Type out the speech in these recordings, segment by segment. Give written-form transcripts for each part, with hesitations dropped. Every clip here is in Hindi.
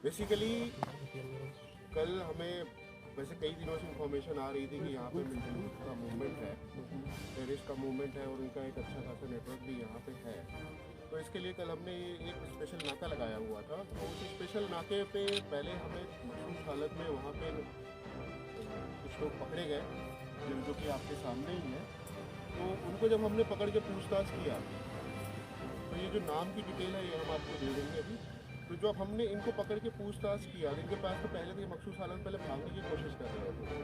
बेसिकली कल हमें वैसे कई दिनों से इन्फॉर्मेशन आ रही थी कि यहाँ पे मिलिटेंट का मूवमेंट है, टेररिस्ट का मूवमेंट है और उनका एक अच्छा खासा नेटवर्क भी यहाँ पे है। तो इसके लिए कल हमने एक स्पेशल नाका लगाया हुआ था। तो उस स्पेशल नाके पे पहले हमें मखसूस हालत में वहाँ पे कुछ लोग पकड़े गए जो कि आपके सामने ही है। तो उनको जब हमने पकड़ के पूछताछ किया तो ये जो नाम की डिटेल है ये हम आपको दे देंगे अभी। तो जब हमने इनको पकड़ के पूछताछ किया, इनके पास तो पहले थे मखसूस हालत पहले भागने की कोशिश कर रहे थे,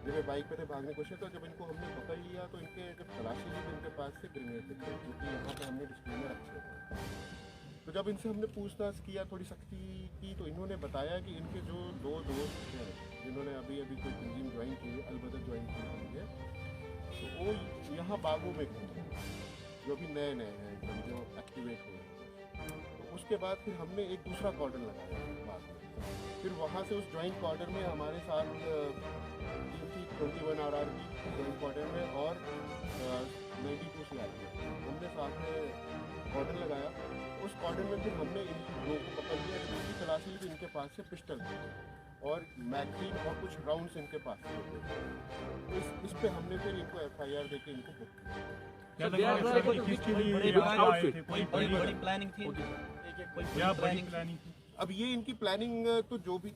जब ये बाइक पे थे भागने की कोशिश। तो जब इनको हमने पकड़ लिया तो इनके जब तलाशी ली तो इनके पास से ग्रेनेड थे जो कि यहाँ पे हमने डिस्प्ले में रखे थे। तो जब इनसे हमने पूछताछ किया, थोड़ी सख्ती की, तो इन्होंने बताया कि इनके जो दो दोस्त हैं जिन्होंने अभी अभी कोई तंजीम ज्वाइन की है, अलबदर ज्वाइन की है, तो वो यहाँ बागों में घूम जो अभी नए नए हैं जो एक्टिवेट हुए। उसके बाद फिर हमने एक दूसरा कॉर्डन लगाया बाद में। फिर वहाँ से उस ज्वाइंट कॉर्डन में हमारे साथ 21 RR की ज्वाइंट कॉर्डन में और 92 CRP हमने साथ में कॉर्डन लगाया। उस कॉर्डन में फिर हमने इन लोगों को पकड़ लिया, इनकी तलाशी ली तो इनके पास से पिस्टल और मैगजीन और कुछ राउंड्स इनके पास से होते। तो इस पे हमने फिर इनको FIR देके इनको बुक किया। अब ये इनकी प्लानिंग तो जो भी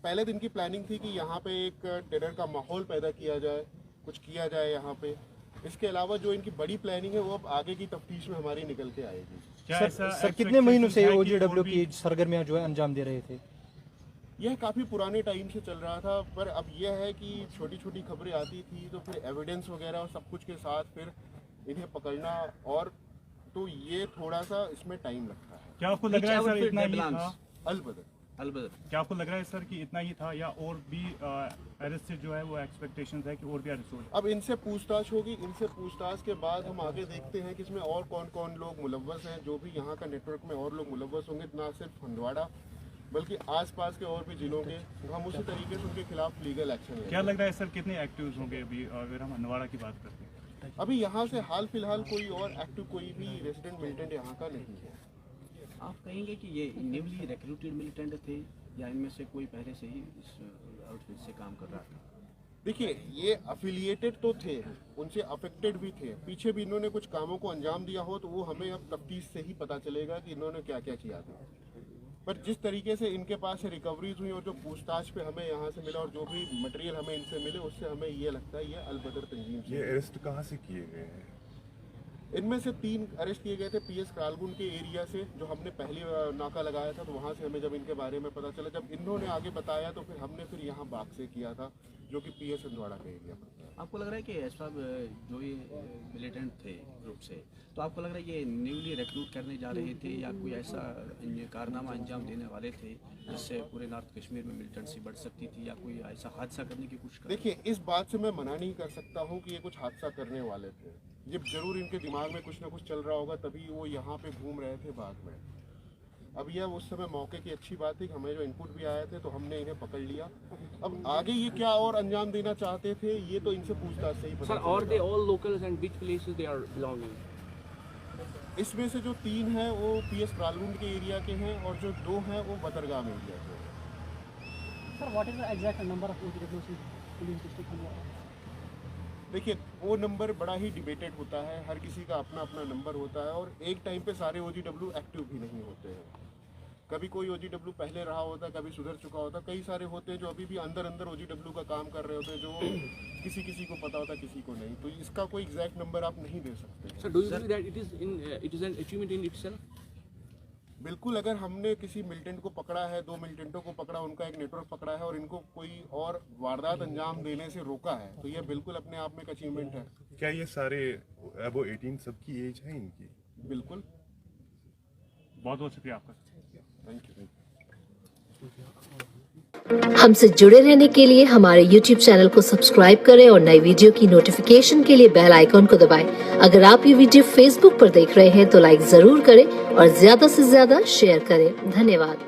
पहले दिन की प्लानिंग थी कि यहाँ पे एक टेरर का माहौल पैदा किया जाए, कुछ किया जाए यहाँ पे। इसके अलावा जो इनकी बड़ी प्लानिंग है वो अब आगे की तफ्तीश में हमारी निकल के आएगी। सर कितने महीनों से OGW की सरगर्मियां जो है अंजाम दे रहे थे? यह काफ़ी पुराने टाइम से चल रहा था, पर अब यह है कि छोटी छोटी खबरें आती थी तो फिर एविडेंस वगैरह और सब कुछ के साथ फिर इन्हें पकड़ना, और तो ये थोड़ा सा इसमें टाइम लगता है। क्या आपको लग रहा है सर इतना ही था? अलबदर क्या आपको लग रहा है सर कि इतना ही था या और भी अरेस्ट जो है वो एक्सपेक्टेशंस है कि और भी अरेस्ट हो? अब इनसे पूछताछ होगी, इनसे पूछताछ के बाद हम आगे देखते हैं कि इसमें और कौन कौन लोग मुलव्वस हैं। जो भी यहाँ का नेटवर्क में और लोग मुलव्वस होंगे, ना सिर्फ हंदवाड़ा बल्कि आसपास के और भी जिलों के, हम उसी तरीके से उनके खिलाफ लीगल एक्शन लेंगे। क्या लग रहा है सर कितने एक्टिव होंगे अभी अगर हम हंदवाड़ा की बात करते हैं? अभी यहाँ से हाल फिलहाल कोई और एक्टिव कोई भी रेजिडेंट मिलिटेंट यहाँ का नहीं है। आप कहेंगे कि ये न्यूली रिक्रूटेड मिलिटेंट थे या इनमें से कोई पहले से ही इस आउटफिट से काम कर रहा था? देखिए, ये अफिलिएटेड तो थे, उनसे अफेक्टेड भी थे, पीछे भी इन्होंने कुछ कामों को अंजाम दिया हो तो वो हमें अब तफ्तीश से ही पता चलेगा कि इन्होंने क्या क्या किया था। पर जिस तरीके से इनके पास से रिकवरीज हुई और जो पूछताछ पे हमें यहाँ से मिला और जो भी मटेरियल हमें इनसे मिले, उससे हमें ये लगता है ये अलबदर तंजीम से। ये अरेस्ट कहाँ से किए गए हैं? इनमें से 3 अरेस्ट किए गए थे PS क्रालगुन के एरिया से, जो हमने पहले नाका लगाया था। तो वहाँ से हमें जब इनके बारे में पता चला, जब इन्होंने आगे बताया तो फिर हमने फिर यहाँ बाग से किया था, जो कि PS हंदवाड़ा का एरिया पर। आपको लग रहा है कि ऐसा जो ये मिलिटेंट थे ग्रुप से, तो आपको लग रहा है ये न्यूली रिक्रूट करने जा रहे थे या कोई ऐसा कारनामा अंजाम देने वाले थे जिससे पूरे नॉर्थ कश्मीर में मिलिटेंसी बढ़ सकती थी या कोई ऐसा हादसा करने की कोशिश कर? देखिए, इस बात से मैं मना नहीं कर सकता हूँ कि ये कुछ हादसा करने वाले थे। ये जरूर इनके दिमाग में कुछ ना कुछ चल रहा होगा, तभी वो यहाँ पे घूम रहे थे बाग में। अब यह उस समय मौके की अच्छी बात थी कि हमें जो इनपुट भी आए थे तो हमने इन्हें पकड़ लिया। अब आगे ये क्या और अंजाम देना चाहते थे ये तो इनसे पूछताछ से ही पता चलेगा। Are they all locals and which places they are belonging? इसमें से जो 3 हैं वो PS क्रालगुन के एरिया के हैं और जो 2 हैं वो बदरगाम एरिया के हैं। Sir, what is the exact number of OGWs in police district Handwara? देखिए, वो नंबर बड़ा ही डिबेटेड होता है, हर किसी का अपना अपना नंबर होता है और एक टाइम पे सारे OGW एक्टिव भी नहीं होते हैं। कभी कोई OGW पहले रहा होता है, कभी सुधर चुका होता है, कई सारे होते हैं जो अभी भी अंदर अंदर OGW का काम कर रहे होते हैं, जो किसी किसी को पता होता है, किसी को नहीं। तो इसका कोई एग्जैक्ट नंबर आप नहीं दे सकते। Sir, do you believe that it is an achievement in itself? बिल्कुल, अगर हमने किसी मिलिटेंट को पकड़ा है, 2 मिलिटेंटों को पकड़ा, उनका एक नेटवर्क पकड़ा है और इनको कोई और वारदात अंजाम देने से रोका है, तो ये बिल्कुल अपने आप में एक अचीवमेंट है। क्या ये सारे अबो 18 सबकी एज है इनकी? बिल्कुल। बहुत बहुत शुक्रिया आपका। Thank you. हमसे जुड़े रहने के लिए हमारे YouTube चैनल को सब्सक्राइब करें और नई वीडियो की नोटिफिकेशन के लिए बेल आइकॉन को दबाएं। अगर आप ये वीडियो Facebook पर देख रहे हैं तो लाइक जरूर करें और ज्यादा से ज्यादा शेयर करें। धन्यवाद।